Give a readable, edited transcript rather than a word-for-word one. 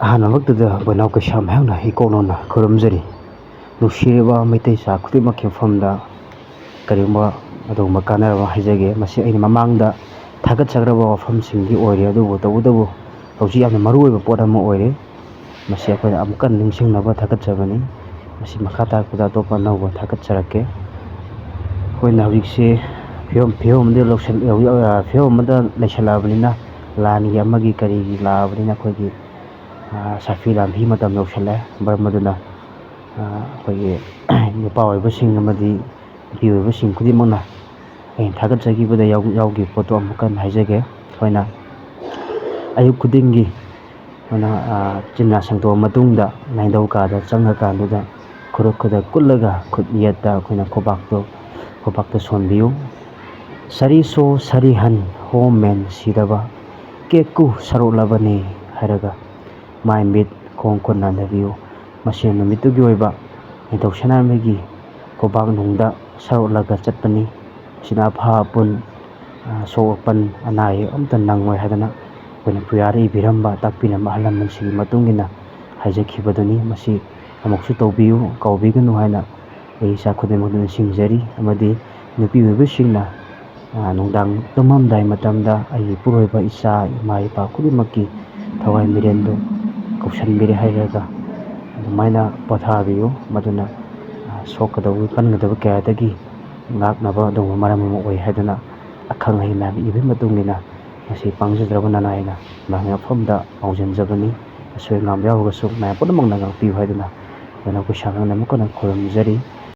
ꯑꯍꯥꯟꯕꯃꯛꯇꯗ ꯕꯣꯏꯅꯥꯎ ꯀꯩꯁꯥꯝ ꯍꯥꯛꯅ ꯏꯀꯣꯛꯅꯣꯅ ꯈꯨꯔꯨꯝꯖꯔꯤ꯫ ꯅꯨꯡꯁꯤꯔꯤꯕ ꯃꯩꯇꯩ ꯆꯥ ꯈꯨꯗꯤꯡꯃꯛꯀꯤ ꯃꯐꯝꯗ ꯀꯔꯤꯒꯨꯝꯕ ꯑꯗꯨꯒꯨꯝꯕ ꯀꯥꯟꯅꯔꯕ ꯍꯥꯏꯖꯒꯦ꯫ ꯃꯁꯤ ꯑꯩꯅ ꯃꯃꯥꯡꯗ ꯊꯥꯒꯠꯆꯈ꯭ꯔꯕ ꯋꯥꯐꯝꯁꯤꯡꯗꯤ ꯑꯣꯏꯔꯦ, ꯇꯧꯕꯇꯕꯨ ꯍꯧꯖꯤꯛ ꯌꯥꯝꯅ ꯃꯔꯨꯑꯣꯏꯕ ꯄꯣꯠ ꯑꯃ ꯑꯣꯏꯔꯦ꯫ ꯃꯁꯤ ꯑꯩꯈꯣꯏꯅ ꯑꯃꯨꯛꯀ ꯅꯤꯡꯁꯤꯡꯅꯕ ꯊꯥꯒꯠꯆꯕꯅꯤ꯫ ꯃꯁꯤ ꯃꯈꯥ ꯇꯥꯔꯛꯄꯗ ꯑꯇꯣꯞꯄ ꯑꯅꯧꯕ ꯊꯥꯒꯠꯆꯔꯛꯀꯦ꯫ ꯑꯩꯈꯣꯏꯅ ꯍꯧꯖꯤꯛꯁꯤ ꯐꯤꯕꯝ ꯑꯃꯗ ꯂꯩꯁꯜꯂꯛꯑꯕꯅꯤꯅ, ꯂꯥꯟꯒꯤ ꯑꯃꯒꯤ ꯀꯔꯤꯒꯤ ꯂꯥꯛꯑꯕꯅꯤꯅ ꯑꯩꯈꯣꯏꯒꯤ ꯁꯥꯐꯤ ꯂꯥꯟꯐꯤ ꯃꯇꯝ ꯌꯧꯁꯜꯂꯦ꯫ ꯃꯔꯝ ꯑꯗꯨꯅ ꯑꯩꯈꯣꯏꯒꯤ ꯅꯨꯄꯥ ꯑꯣꯏꯕꯁꯤꯡ ꯑꯃꯗꯤ ꯅꯨꯄꯤ ꯑꯣꯏꯕꯁꯤꯡ ꯈꯨꯗꯤꯡꯃꯛꯅ ꯑꯩꯅ ꯊꯥꯒꯠꯆꯈꯤꯕꯗ ꯌꯥꯎꯈꯤꯕ ꯄꯣꯠꯇꯣ ꯑꯃꯨꯛꯀ ꯍꯥꯏꯖꯒꯦ꯫ ꯑꯩꯈꯣꯏꯅ ꯑꯌꯨꯛ ꯈꯨꯗꯤꯡꯒꯤ ꯑꯩꯈꯣꯏꯅ ꯆꯤꯟꯌꯥ ꯁꯦꯡꯗꯣꯛꯑ ꯃꯇꯨꯡꯗ ꯂꯥꯏꯅꯤꯡꯊꯧ ꯀꯥꯗ ꯆꯪꯉꯀꯥꯟꯗꯨꯗ ꯈꯨꯠꯗ ꯀꯨꯠꯂꯒ ꯈꯨꯠ ꯌꯦꯠꯇ ꯑꯩꯈꯣꯏꯅ ꯈꯨꯕꯥꯛꯇ ꯁꯣꯟꯕꯤꯌꯨ꯫ ꯁꯔꯤꯁꯣ ꯁꯔꯤꯍꯟ ꯍꯣꯃꯦꯟ ꯁꯤꯗꯕ ꯀꯦꯀꯨ ꯁꯔꯣꯠꯂꯕꯅꯤ ꯍꯥꯏꯔꯒ ꯃꯥꯏ ꯃꯤꯠ ꯈꯣꯡ ꯈꯨꯠ ꯅꯥꯟꯊꯕꯤꯌꯨ꯫ ꯃꯁꯤ ꯅꯨꯃꯤꯠꯇꯨꯒꯤ ꯑꯣꯏꯕ ꯅꯤꯡꯊꯧ ꯁꯅꯥꯃꯍꯤꯒꯤ ꯈꯨꯕꯥꯛꯅꯨꯡꯗ ꯁꯔꯣꯠꯂꯒ ꯆꯠꯄꯅꯤ꯫ ꯃꯁꯤꯅ ꯑꯐ ꯑꯄꯨꯟ ꯑꯁꯣꯛ ꯑꯄꯟ ꯑꯅꯥ ꯑꯌꯦꯛ ꯑꯃꯇ ꯅꯪꯉꯣꯏ ꯍꯥꯏꯗꯅ ꯑꯩꯈꯣꯏꯅ ꯄꯨꯌꯥꯗ ꯏꯕꯤꯔꯝꯕ ꯇꯥꯛꯄꯤꯔꯝꯕ ꯑꯍꯜ ꯂꯃꯟꯁꯤꯡꯒꯤ ꯃꯇꯨꯡ ꯏꯟꯅ ꯍꯥꯏꯖꯈꯤꯕꯗꯨꯅꯤ꯫ ꯃꯁꯤ ꯑꯃꯨꯛꯁꯨ ꯇꯧꯕꯤꯌꯨ, ꯀꯥꯎꯕꯤꯒꯅꯨ ꯍꯥꯏꯅ ꯑꯩ ꯏꯆꯥ ꯈꯨꯗꯤꯡꯃꯛꯇ ꯅꯤꯡꯁꯤꯡꯖꯔꯤ꯫ ꯑꯃꯗꯤ ꯅꯨꯄꯤ ꯑꯣꯏꯕꯁꯤꯡꯅ ꯅꯨꯡꯗꯥꯡ ꯇꯨꯝꯃꯝꯗꯥꯏ ꯃꯇꯝꯗ ꯑꯩꯒꯤ ꯏꯄꯨꯔꯣꯏꯕ ꯏꯆꯥ ꯏꯃꯥ ꯏꯄꯥ ꯈꯨꯗꯤꯡꯃꯛꯀꯤ ꯊꯋꯥꯏ ꯃꯤꯔꯦꯟꯗꯨ ꯀꯧꯁꯟꯕꯤꯔꯦ ꯍꯥꯏꯔꯒ ꯑꯗꯨꯃꯥꯏꯅ ꯄꯣꯊꯥꯕꯤꯌꯨ꯫ ꯃꯗꯨꯅ ꯁꯣꯛꯀꯗꯕ ꯄꯟꯒꯗꯕ ꯀꯌꯥꯗꯒꯤ ꯉꯥꯛꯅꯕ ꯑꯗꯨꯒꯨꯝꯕ ꯃꯔꯝ ꯑꯃ ꯑꯣꯏ ꯍꯥꯏꯗꯅ ꯑꯈꯪ ꯑꯍꯩ ꯃꯌꯥꯝ ꯏꯕꯒꯤ ꯃꯇꯨꯡ ꯏꯟꯅ ꯃꯁꯤ ꯄꯥꯡꯖꯗ꯭ꯔꯕ ꯅꯅꯥꯏꯅ ꯃꯍꯥꯛꯀꯤ ꯃꯐꯝꯗ ꯄꯥꯎꯖꯦꯟꯖꯕꯅꯤ꯫ ꯑꯁꯣꯏ ꯑꯉꯥꯝ ꯌꯥꯎꯔꯒꯁꯨ ꯃꯌꯥꯝ ꯄꯨꯝꯅꯃꯛꯅ ꯉꯥꯛꯄꯤꯌꯨ ꯍꯥꯏꯗꯨꯅ ꯕꯣꯏꯅꯥꯎ ꯀꯩꯁꯥꯝ ꯍꯥꯛꯅ ꯑꯃꯨꯛꯀ ꯈꯨꯔꯨꯝꯖꯔꯤ꯫